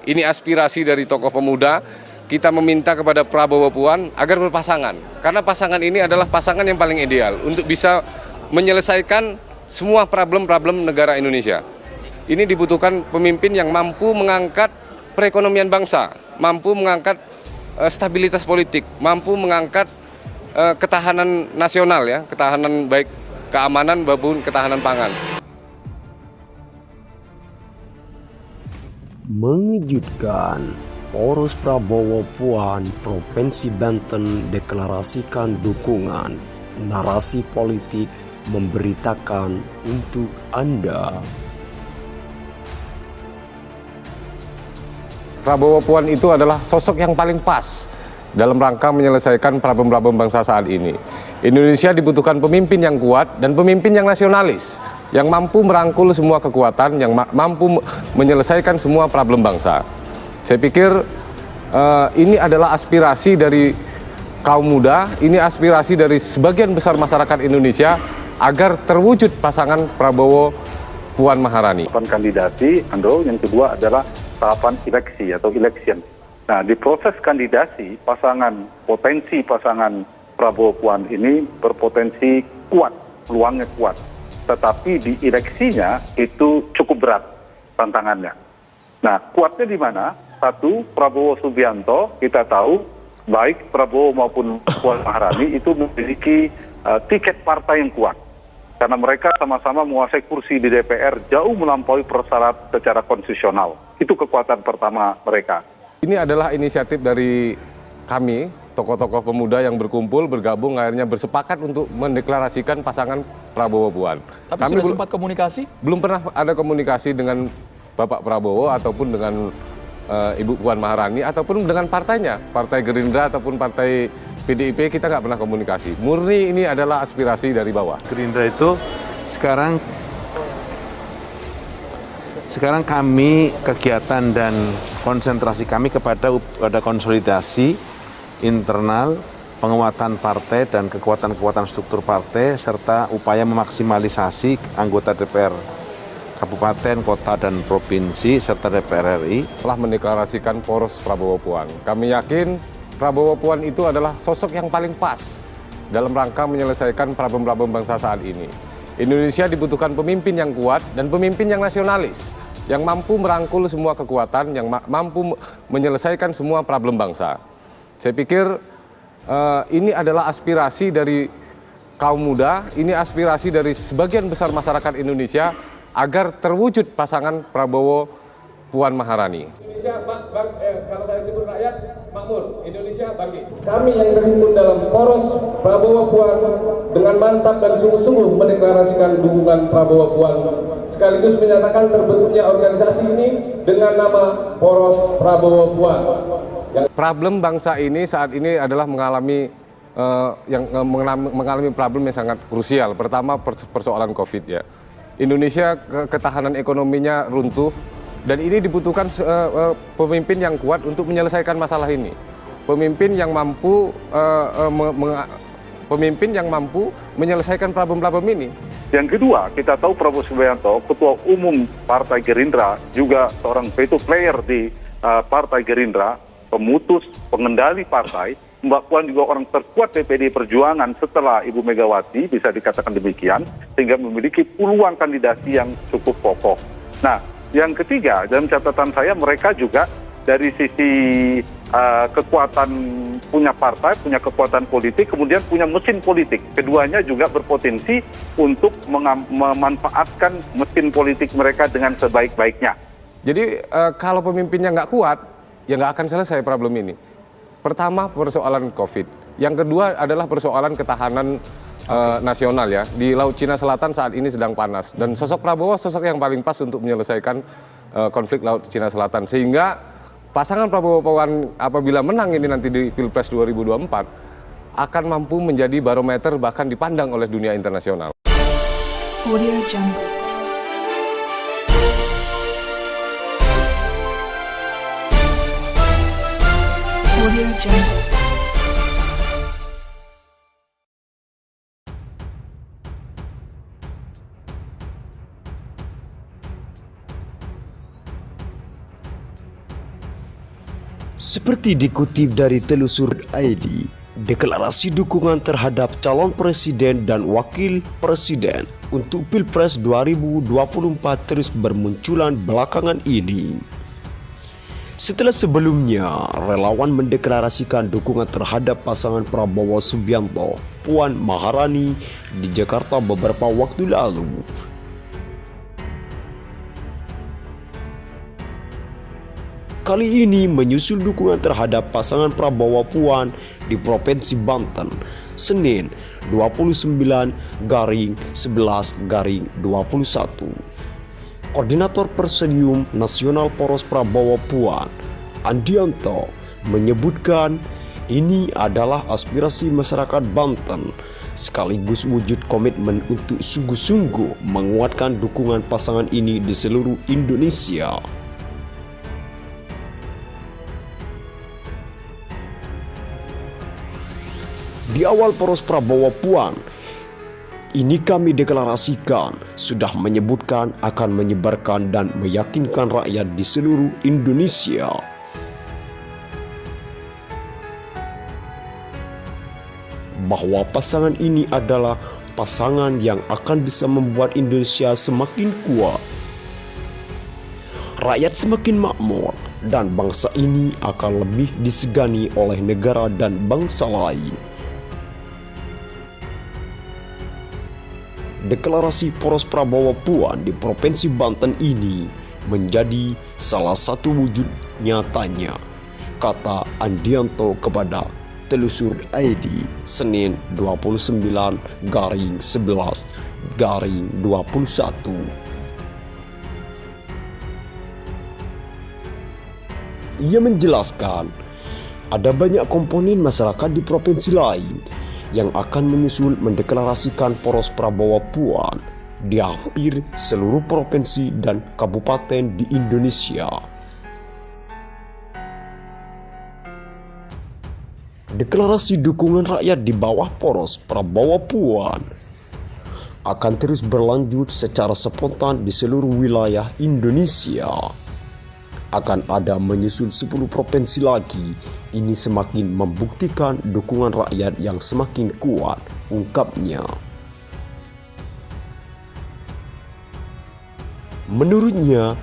Ini aspirasi dari tokoh pemuda. Kita meminta kepada Prabowo Puan agar berpasangan. Karena pasangan ini adalah pasangan yang paling ideal untuk bisa menyelesaikan semua problem-problem negara Indonesia. Ini dibutuhkan pemimpin yang mampu mengangkat perekonomian bangsa, mampu mengangkat stabilitas politik, mampu mengangkat ketahanan nasional, ya, ketahanan baik keamanan maupun ketahanan pangan. Mengejutkan, poros Prabowo Puan Provinsi Banten deklarasikan dukungan. Narasi politik memberitakan untuk Anda. Prabowo Puan itu adalah sosok yang paling pas dalam rangka menyelesaikan problem-problem bangsa saat ini. Indonesia dibutuhkan pemimpin yang kuat dan pemimpin yang nasionalis, yang mampu merangkul semua kekuatan, yang mampu menyelesaikan semua problem bangsa. Saya pikir ini adalah aspirasi dari kaum muda, ini aspirasi dari sebagian besar masyarakat Indonesia agar terwujud pasangan Prabowo Puan Maharani. Kandidasi, Andro, yang kedua adalah tahapan eleksi atau election. Nah, di proses kandidasi, potensi pasangan Prabowo Puan ini berpotensi kuat, peluangnya kuat. Tetapi di eleksinya itu cukup berat tantangannya. Nah, kuatnya di mana? Satu, Prabowo Subianto, kita tahu, baik Prabowo maupun Puan Maharani itu memiliki tiket partai yang kuat. Karena mereka sama-sama menguasai kursi di DPR jauh melampaui persyarat secara konstitusional. Itu kekuatan pertama mereka. Ini adalah inisiatif dari kami, tokoh-tokoh pemuda yang berkumpul, bergabung, akhirnya bersepakat untuk mendeklarasikan pasangan Prabowo Puan. Tapi kami sudah sempat komunikasi? Belum pernah ada komunikasi dengan Bapak Prabowo ataupun dengan Ibu Puan Maharani ataupun dengan partainya, Partai Gerindra ataupun Partai PDIP, kita nggak pernah komunikasi. Murni ini adalah aspirasi dari bawah. Gerindra itu sekarang kami kegiatan dan konsentrasi kami kepada konsolidasi internal, penguatan partai dan kekuatan-kekuatan struktur partai serta upaya memaksimalisasi anggota DPR Kabupaten, Kota, dan Provinsi, serta DPR RI. Telah mendeklarasikan poros Prabowo Puan. Kami yakin Prabowo Puan itu adalah sosok yang paling pas dalam rangka menyelesaikan problem-problem bangsa saat ini. Indonesia dibutuhkan pemimpin yang kuat dan pemimpin yang nasionalis, yang mampu merangkul semua kekuatan, yang mampu menyelesaikan semua problem bangsa. Saya pikir ini adalah aspirasi dari kaum muda, ini aspirasi dari sebagian besar masyarakat Indonesia agar terwujud pasangan Prabowo Puan Maharani. Indonesia, kalau saya sebut rakyat, makmur. Indonesia bangkit. Kami yang terhimpun dalam poros Prabowo Puan dengan mantap dan sungguh-sungguh mendeklarasikan dukungan Prabowo Puan, sekaligus menyatakan terbentuknya organisasi ini dengan nama Poros Prabowo Puan. Problem bangsa ini saat ini adalah mengalami problem yang sangat krusial. Pertama, persoalan COVID, ya. Indonesia ketahanan ekonominya runtuh dan ini dibutuhkan pemimpin yang kuat untuk menyelesaikan masalah ini. Pemimpin yang mampu menyelesaikan problem-problem ini. Yang kedua, kita tahu Prabowo Subianto, Ketua Umum Partai Gerindra, juga seorang veto player di Partai Gerindra, pemutus, pengendali partai. Mbak Puan juga orang terkuat DPD Perjuangan setelah Ibu Megawati, bisa dikatakan demikian, sehingga memiliki peluang kandidasi yang cukup kokoh. Nah, yang ketiga, dalam catatan saya, mereka juga dari sisi kekuatan punya partai, punya kekuatan politik, kemudian punya mesin politik. Keduanya juga berpotensi untuk memanfaatkan mesin politik mereka dengan sebaik-baiknya. Jadi kalau pemimpinnya nggak kuat, ya nggak akan selesai problem ini. Pertama, persoalan COVID. Yang kedua adalah persoalan ketahanan nasional, ya. Di Laut Cina Selatan saat ini sedang panas. Dan sosok Prabowo sosok yang paling pas untuk menyelesaikan konflik Laut Cina Selatan. Sehingga pasangan Prabowo Puan apabila menang ini nanti di Pilpres 2024 akan mampu menjadi barometer bahkan dipandang oleh dunia internasional. Audio Jungle. Audio Jungle. Seperti dikutip dari Telusur ID, deklarasi dukungan terhadap calon presiden dan wakil presiden untuk Pilpres 2024 terus bermunculan belakangan ini. Setelah sebelumnya, relawan mendeklarasikan dukungan terhadap pasangan Prabowo Subianto, Puan Maharani di Jakarta beberapa waktu lalu. Kali ini menyusul dukungan terhadap pasangan Prabowo Puan di Provinsi Banten, Senin 29/11/21. Koordinator Presidium Nasional Poros Prabowo Puan, Andianto, menyebutkan ini adalah aspirasi masyarakat Banten sekaligus wujud komitmen untuk sungguh-sungguh menguatkan dukungan pasangan ini di seluruh Indonesia. Di awal Poros Prabowo Puan, ini kami deklarasikan sudah menyebutkan akan menyebarkan dan meyakinkan rakyat di seluruh Indonesia. Bahwa pasangan ini adalah pasangan yang akan bisa membuat Indonesia semakin kuat. Rakyat semakin makmur dan bangsa ini akan lebih disegani oleh negara dan bangsa lain. Deklarasi Poros Prabowo Puan di Provinsi Banten ini menjadi salah satu wujud nyatanya, kata Andianto kepada Telusur ID Senin 29/11/21. Ia menjelaskan ada banyak komponen masyarakat di provinsi lain yang akan menyusul mendeklarasikan Poros Prabowo Puan di hampir seluruh provinsi dan kabupaten di Indonesia. Deklarasi dukungan rakyat di bawah Poros Prabowo Puan akan terus berlanjut secara spontan di seluruh wilayah Indonesia. Akan ada menyusul 10 provinsi lagi. Ini semakin membuktikan dukungan rakyat yang semakin kuat, ungkapnya. Menurutnya,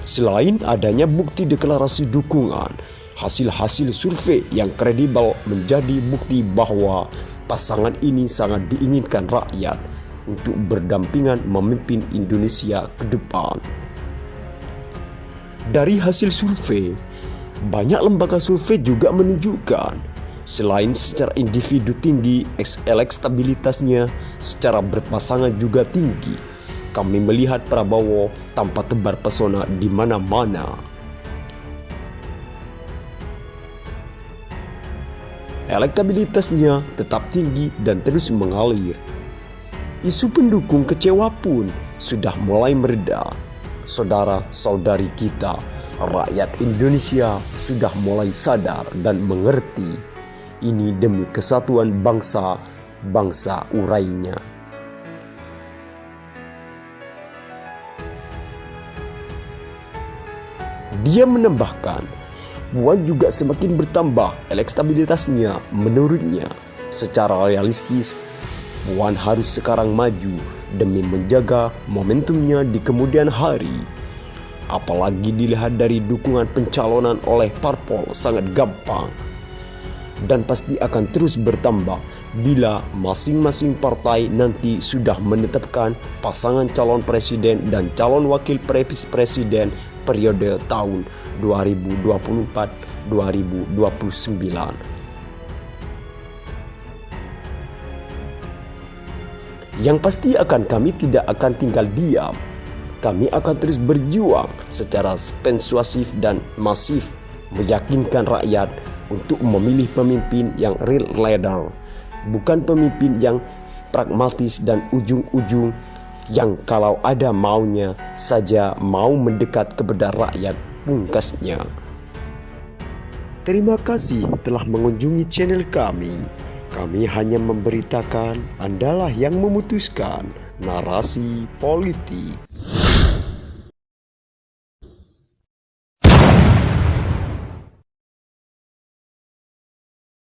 selain adanya bukti deklarasi dukungan, hasil-hasil survei yang kredibel menjadi bukti bahwa pasangan ini sangat diinginkan rakyat untuk berdampingan memimpin Indonesia ke depan. Dari hasil survei, banyak lembaga survei juga menunjukkan selain secara individu tinggi, elektabilitasnya secara berpasangan juga tinggi. Kami melihat Prabowo tanpa tebar pesona di mana-mana. Elektabilitasnya tetap tinggi dan terus mengalir. Isu pendukung kecewa pun sudah mulai mereda. Saudara-saudari kita, rakyat Indonesia sudah mulai sadar dan mengerti. Ini demi kesatuan bangsa urainya. Dia menambahkan, Puan juga semakin bertambah elektabilitasnya. Menurutnya, secara realistis, Puan harus sekarang maju demi menjaga momentumnya di kemudian hari. Apalagi dilihat dari dukungan pencalonan oleh parpol sangat gampang dan pasti akan terus bertambah bila masing-masing partai nanti sudah menetapkan pasangan calon presiden dan calon wakil presiden periode tahun 2024-2029. Yang pasti kami tidak akan tinggal diam. Kami akan terus berjuang secara persuasif dan masif meyakinkan rakyat untuk memilih pemimpin yang real leader, bukan pemimpin yang pragmatis dan ujung-ujung yang kalau ada maunya saja mau mendekat kepada rakyat, pungkasnya. Terima kasih telah mengunjungi channel kami. Kami hanya memberitakan, Andalah yang memutuskan narasi politik.